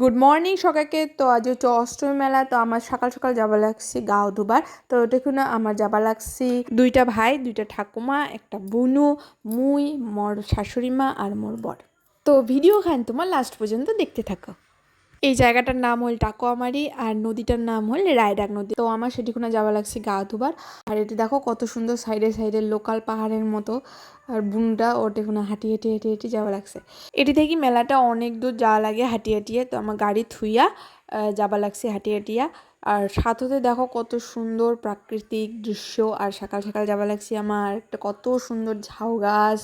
Good morning সকালকে। তো আজ হচ্ছে অষ্টমী মেলা। তো আমার সকাল সকাল যাবা লাগছি গাও ধুবার। তো দেখুন আমার যাবা লাগছি দুইটা ভাই, দুইটা ঠাকুমা, একটা বুনু, মুই, মোর শাশুড়ি মা আর মোর বর। তো ভিডিও খান তোমার লাস্ট পর্যন্ত দেখতে থাকো। এই জায়গাটার নাম হল টাকুয়ামারি আর নদীটার নাম হল রায়ডাক নদী। তো আমার সেটিখানে যাওয়া লাগছে গা ধুবার। আর এটি দেখো কত সুন্দর সাইডে সাইডে লোকাল পাহাড়ের মতো। আর বুনটা ওটিখানে হাঁটি হেঁটে হেঁটে হেঁটে যাওয়া লাগছে। এটি থেকে মেলাটা অনেক দূর যাওয়া লাগে হাঁটি হাঁটিয়ে। তো আমার গাড়ি থুইয়া যাবা লাগছে হাঁটি হাঁটিয়া। আর সাথে দেখো কত সুন্দর প্রাকৃতিক দৃশ্য। আর সকাল সকাল যাবা লাগছে আমার একটা কত সুন্দর ঝাউ গাছ।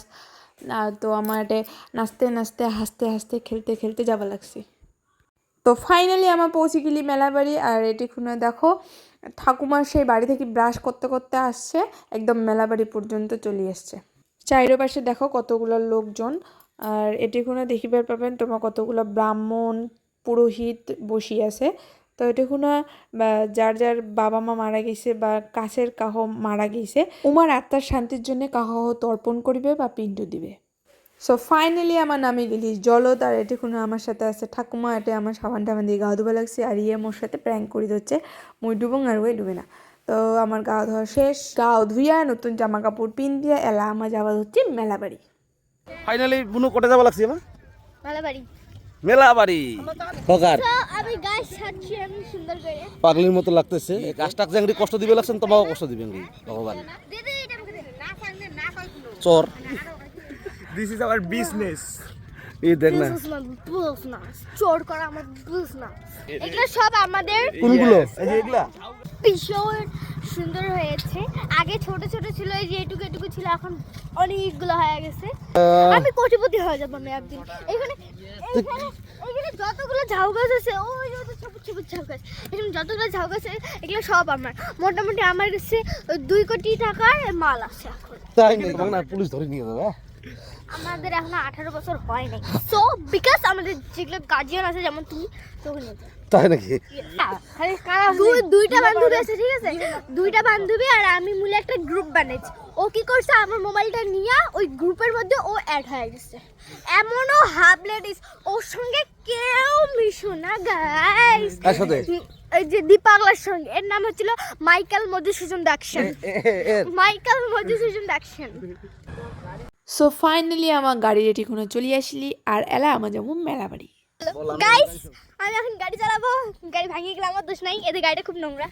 তো আমার এটা নাচতে নাচতে হাসতে হাসতে খেলতে খেলতে যাবা লাগছে। তো ফাইনালি আমার পৌঁছে গেলি মেলা বাড়ি। আর এটি খুনে দেখো ঠাকুমার সেই বাড়ি থেকে ব্রাশ করতে করতে আসছে, একদম মেলা বাড়ি পর্যন্ত চলে এসছে। চারিপাশে দেখো কতগুলো লোকজন। আর এটি খুনে দেখিবার পাবেন তোমার কতগুলো ব্রাহ্মণ পুরোহিত বসি আছে। তো এটি খুনে যার যার বাবা মা মারা গেছে বা কাছের কাহ মারা গেছে উমার আত্মার শান্তির জন্য কাহ তর্পণ করিবে বা পিণ্ড দিবে। সো ফাইনালি আমার নামে গেলি জলত। আর এটি কোনো আমার সাথে আছে ঠাকুমা। এটি আমার সাবান টাবান দিয়ে গা ধোয়া লাগছে। আর মোর সাথে প্র্যাঙ্ক করে দিচ্ছে মুই ডুবং আর ওই ডুবে না। তো আমার গা ধোয়া শেষ, গা ধুইয়া নতুন জামা কাপড় পিন দিয়া এলা আমার যাওয়া হচ্ছে মেলা বাড়ি। ফাইনালি বুনু কোটে যাওয়া লাগছে এবার মেলা বাড়ি। মেলা বাড়ি হকার আমি গাছ ছাড়ছি আমি সুন্দর করে পাগলির মতো লাগতেছে। এই গাছটাকে যে কষ্ট দিবে লাগছেন তোমাও কষ্ট দিবে ভগবান দিদি এটা না সামনে না কল চোর। This is our business. এই দেখ না বিজনেস চোর করা আমার বিজনেস। এগুলো সব আমাদের কোনগুলো এই যে এগুলা ভীষণ সুন্দর হয়েছে। আগে ছোট ছোট ছিল, এই যে এটুকু এটুকু ছিল, এখন অনেকগুলো হয়ে গেছে। আমি কোটিপতি হয়ে যাবো আমি একদিন। এখানে এখানে যতগুলো ঝাউ গাছ আছে, ওই যে ছোট ছোট ঝাউ গাছ, এখানে যতগুলো ঝাউ গাছ আছে এগুলো সব আমার। মোটামুটি আমার কাছে 2 কোটি টাকার মাল আছে এখন। তাই না পুলিশ ধরে নিয়ে যাবে। আমাদের এখনো 18 বছর হয় নাই। সো বিকজ আমাদের যেগুলো গার্জিয়ান আছে যেমন তুমি তোকে নিয়ে যাও। তাই নাকি? দুইটা বান্ধবী আছে, ঠিক আছে? দুইটা বান্ধবী আর আমি মিলে একটা গ্রুপ বানাইছি। ও কি করছে, আমার মোবাইলটা নিয়ে ওই গ্রুপের মধ্যে ও অ্যাড হয়ে গেছে। এমনও হাব লেডিস, ওর সঙ্গে কেউ মিশো না গাইস। কার সাথে? এই যে দীপাগলার সঙ্গে। এর নাম হচ্ছিল মাইকেল মধুসূদন দাকশন। মাইকেল মধুসূদন দাকশন। সো ফাইনালি আমার গাড়ি রেডি কোনো চলে আসলি। আর এলা আমার যাবো মেলা বাড়ি। গাইস আমি এখন গাড়ি চালাবো। গাড়ি ভাঙিয়ে গেলে আমার দোষ নাই, এদের গাড়িটা খুব নোংরা।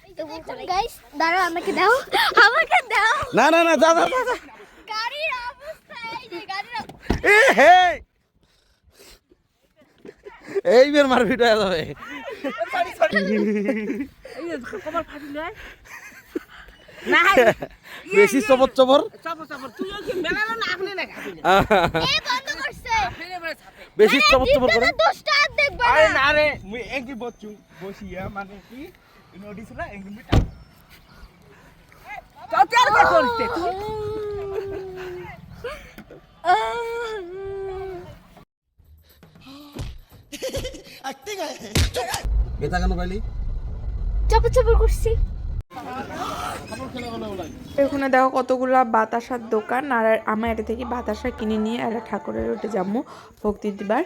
গাইস দাঁড়াও, আমাকে দাও, আমাকে দাও। না না না যা যা যা। গাড়ির অবস্থা এই যে গাড়ির এ হে এই বের মার ভিডিও হয়ে যাবে। এই যে কমর ফাটিলে না বেশি চবর চবর তুইও কি মেলালো না আপনি না এই বন্ধ করছে। বেশি চবর চবর করে। দোষটা আর দেখবা আরে না। না রে মুই এঙ্কি বচ্চু বসিয়া মানে কি নোটিস না এঙ্কি মিটা চাচার কর করতে তুই অ্যাক্টিং है এটা কেন পাইলি? চপর চপর করছি। এখানে দেখো কতগুলো বাতাসার দোকান। আর আমার এটা থেকে বাতাসা কিনে নিয়ে একটা ঠাকুরের ওটে যাবো ভক্তি দিবার।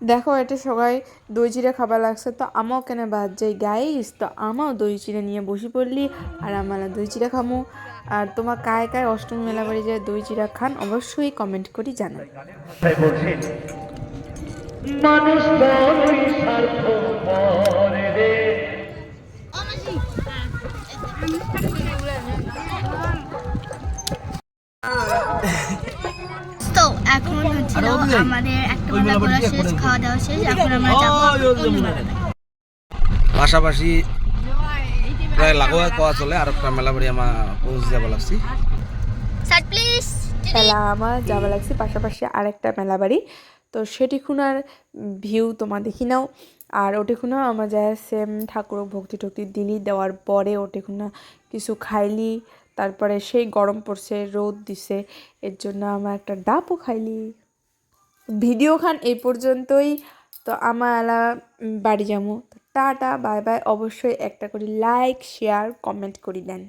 দেখো এটা সবাই দই চিড়া খাবার লাগছে। তো আমাও কেন বাদ যাই গাইস। তো আমাও দই চিড়া নিয়ে বসে পড়লি। আর আমার দই চিড়া খামো। আর তোমার কায় কায় অষ্টমী মেলা বাড়ি যায় দই চিড়া খান অবশ্যই কমেন্ট করে জানান। মানুষ বড়ই স্বার্থপর রে। তো এখন হচ্ছিল আমাদের একটা বেলা ঘোরা শেষ, খাওয়া দাওয়া শেষ। এখন আমরা যাবো পাশাপাশি প্রায় লাগোয়া কোয়া চলে আর একটা মেলা বাড়ি আমার পৌঁছে যাব লাগছি। Sir please. মেলা আমার যাওয়া লাগছে পাশাপাশি আরেকটা মেলা বাড়ি। তো সেটিখুনার ভিউ তোমার দেখি নাও। আর ওটিখুনা আমার যায় সেম ঠাকুর ভক্তি টক্তি দিলি দেওয়ার পরে ওটিখুনা কিছু খাইলি। তারপরে সেই গরম পড়ছে, রোদ দিছে, এর জন্য আমার একটা ডাবও খাইলি। ভিডিও খান এই পর্যন্তই। তো আমার এলা বাড়ি যাবো। Tata bye bye. অবশ্যই একটা করে লাইক শেয়ার কমেন্ট করে দেন।